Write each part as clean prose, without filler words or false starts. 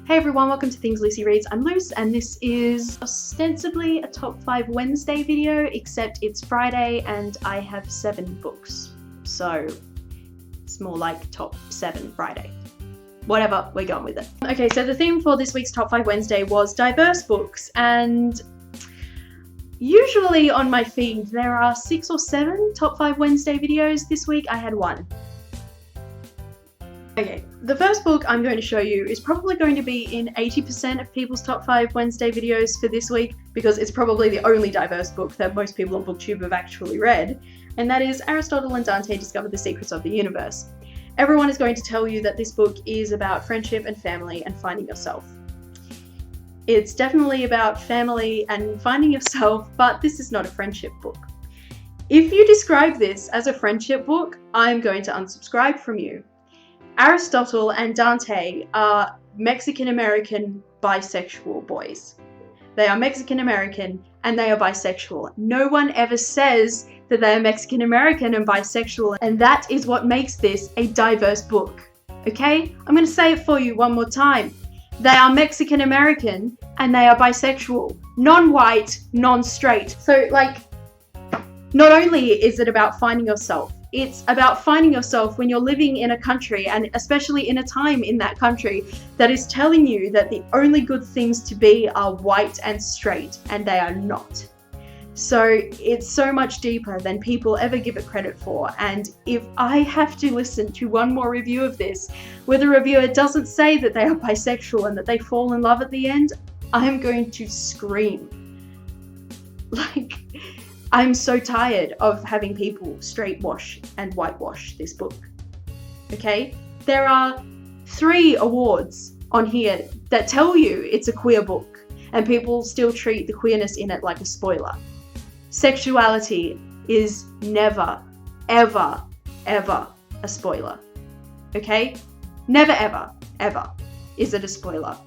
Hey everyone, welcome to Things Lucy Reads. I'm Luce, and this is ostensibly a Top 5 Wednesday video, except it's Friday and I have 7 books. So it's more like Top 7 Friday. Whatever, we're going with it. Okay, so the theme for this week's Top 5 Wednesday was diverse books, and usually on my feed there are 6 or 7 Top 5 Wednesday videos. This week I had 1. Okay, the first book I'm going to show you is probably going to be in 80% of people's Top 5 Wednesday videos for this week, because it's probably the only diverse book that most people on Booktube have actually read, and that is Aristotle and Dante Discover the Secrets of the Universe. Everyone is going to tell you that this book is about friendship and family and finding yourself. It's definitely about family and finding yourself, but this is not a friendship book. If you describe this as a friendship book, I'm going to unsubscribe from you. Aristotle and Dante are Mexican-American bisexual boys. They are Mexican-American and they are bisexual. No one ever says that they are Mexican-American and bisexual, and that is what makes this a diverse book. Okay? I'm going to say it for you one more time. They are Mexican-American and they are bisexual. Non-white, non-straight. So, not only is it about finding yourself, it's about finding yourself when you're living in a country, and especially in a time in that country that is telling you that the only good things to be are white and straight, and they are not. So it's so much deeper than people ever give it credit for, and if I have to listen to one more review of this where the reviewer doesn't say that they are bisexual and that they fall in love at the end, I'm going to scream. I'm so tired of having people straight wash and whitewash this book. Okay? There are 3 awards on here that tell you it's a queer book, and people still treat the queerness in it like a spoiler. Sexuality is never, ever, ever a spoiler. Okay? Never, ever, ever is it a spoiler.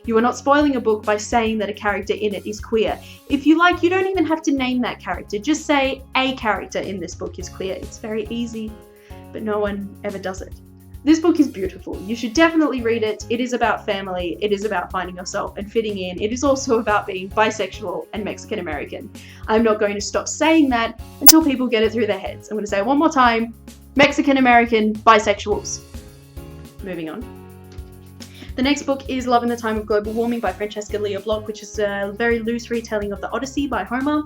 You are not spoiling a book by saying that a character in it is queer. If you like, you don't even have to name that character. Just say a character in this book is queer. It's very easy, but no one ever does it. This book is beautiful. You should definitely read it. It is about family. It is about finding yourself and fitting in. It is also about being bisexual and Mexican-American. I'm not going to stop saying that until people get it through their heads. I'm going to say it one more time. Mexican-American bisexuals. Moving on. The next book is Love in the Time of Global Warming by Francesca Lia Bloch, which is a very loose retelling of the Odyssey by Homer.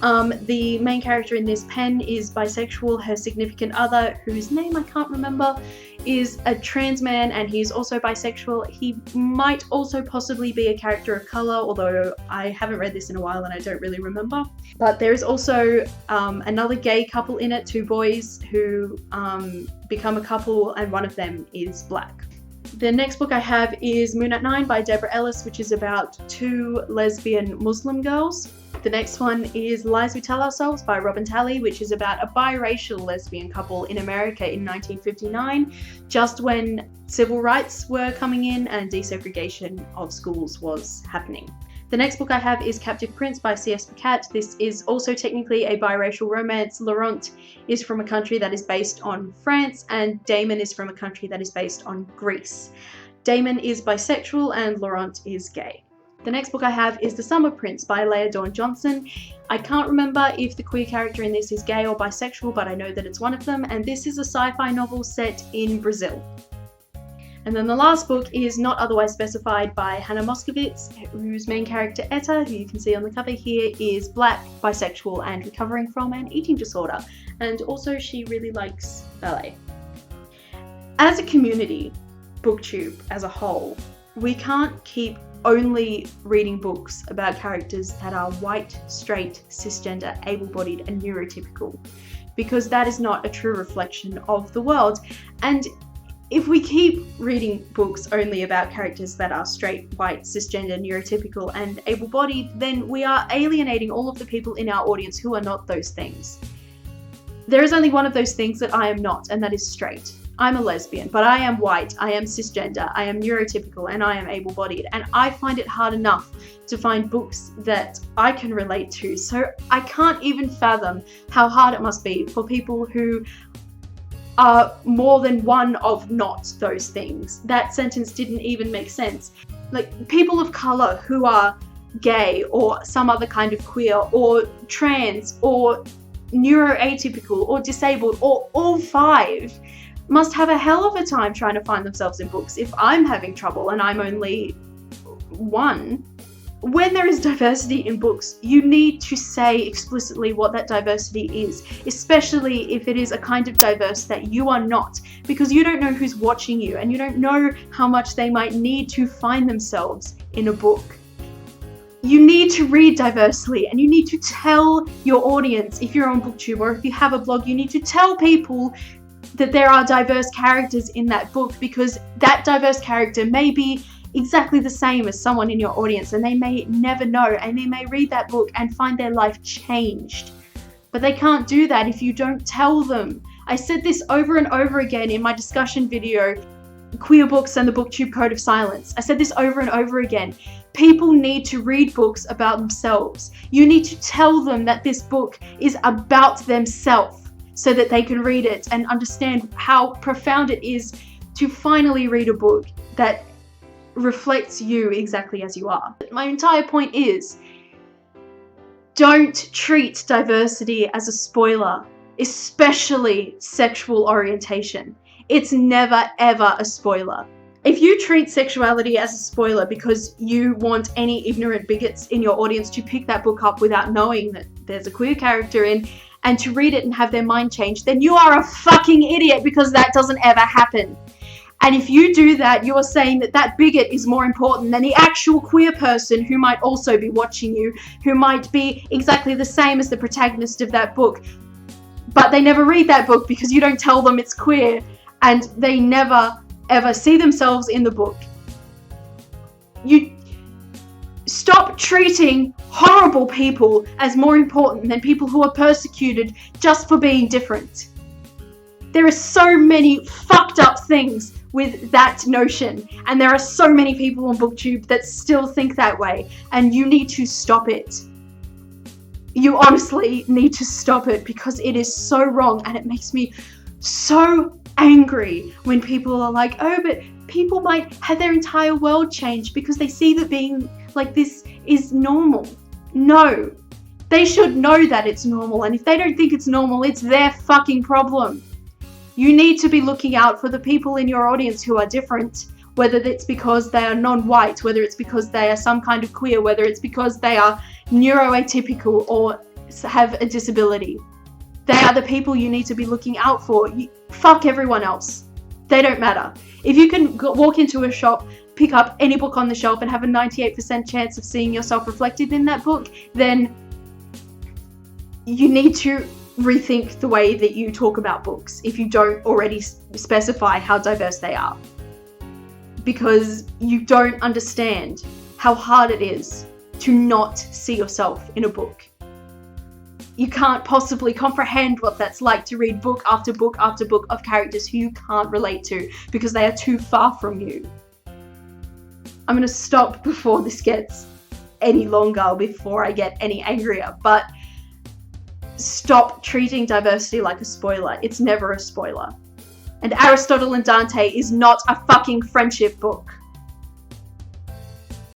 The main character in this pen is bisexual. Her significant other, whose name I can't remember, is a trans man, and he's also bisexual. He might also possibly be a character of colour, although I haven't read this in a while and I don't really remember. But there is also another gay couple in it, 2 boys who become a couple, and one of them is black. The next book I have is Moon at 9 by Deborah Ellis, which is about 2 lesbian Muslim girls. The next one is Lies We Tell Ourselves by Robin Talley, which is about a biracial lesbian couple in America in 1959, just when civil rights were coming in and desegregation of schools was happening. The next book I have is Captive Prince by C.S. Pacat. This is also technically a biracial romance. Laurent is from a country that is based on France, and Damon is from a country that is based on Greece. Damon is bisexual and Laurent is gay. The next book I have is The Summer Prince by Leah Dawn Johnson. I can't remember if the queer character in this is gay or bisexual, but I know that it's one of them, and this is a sci-fi novel set in Brazil. And then the last book is Not Otherwise Specified by Hannah Moskowitz, whose main character Etta, who you can see on the cover here, is black, bisexual, and recovering from an eating disorder. And also she really likes ballet. As a community, Booktube as a whole, we can't keep only reading books about characters that are white, straight, cisgender, able-bodied, and neurotypical, because that is not a true reflection of the world. And if we keep reading books only about characters that are straight, white, cisgender, neurotypical, and able-bodied, then we are alienating all of the people in our audience who are not those things. There is only one of those things that I am not, and that is straight. I'm a lesbian, but I am white, I am cisgender, I am neurotypical, and I am able-bodied, and I find it hard enough to find books that I can relate to, so I can't even fathom how hard it must be for people who are more than one of not those things. That sentence didn't even make sense. Like, people of color who are gay or some other kind of queer or trans or neuroatypical or disabled or all five must have a hell of a time trying to find themselves in books if I'm having trouble and I'm only one. When there is diversity in books, you need to say explicitly what that diversity is, especially if it is a kind of diverse that you are not, because you don't know who's watching you and you don't know how much they might need to find themselves in a book. You need to read diversely, and you need to tell your audience, if you're on Booktube or if you have a blog, you need to tell people that there are diverse characters in that book, because that diverse character may be exactly the same as someone in your audience, and they may never know, and they may read that book and find their life changed. But they can't do that if you don't tell them. I said this over and over again in my discussion video, Queer Books and the Booktube Code of Silence. I said this over and over again. People need to read books about themselves. You need to tell them that this book is about themselves so that they can read it and understand how profound it is to finally read a book that reflects you exactly as you are. My entire point is, don't treat diversity as a spoiler, especially sexual orientation. It's never ever a spoiler. If you treat sexuality as a spoiler because you want any ignorant bigots in your audience to pick that book up without knowing that there's a queer character in and to read it and have their mind changed, then you are a fucking idiot, because that doesn't ever happen. And if you do that, you are saying that that bigot is more important than the actual queer person who might also be watching you, who might be exactly the same as the protagonist of that book, but they never read that book because you don't tell them it's queer, and they never ever see themselves in the book. You stop treating horrible people as more important than people who are persecuted just for being different. There are so many fucked up things with that notion, and there are so many people on Booktube that still think that way, and you need to stop it. You honestly need to stop it, because it is so wrong, and it makes me so angry when people are like, oh, but people might have their entire world changed because they see that being like this is normal. No, they should know that it's normal, and if they don't think it's normal, it's their fucking problem. You need to be looking out for the people in your audience who are different, whether it's because they are non-white, whether it's because they are some kind of queer, whether it's because they are neuroatypical or have a disability. They are the people you need to be looking out for. Fuck everyone else. They don't matter. If you can walk into a shop, pick up any book on the shelf and have a 98% chance of seeing yourself reflected in that book, then you need to rethink the way that you talk about books if you don't already specify how diverse they are. Because you don't understand how hard it is to not see yourself in a book. You can't possibly comprehend what that's like to read book after book after book of characters who you can't relate to because they are too far from you. I'm going to stop before this gets any longer, before I get any angrier, but stop treating diversity like a spoiler. It's never a spoiler. And Aristotle and Dante is not a fucking friendship book.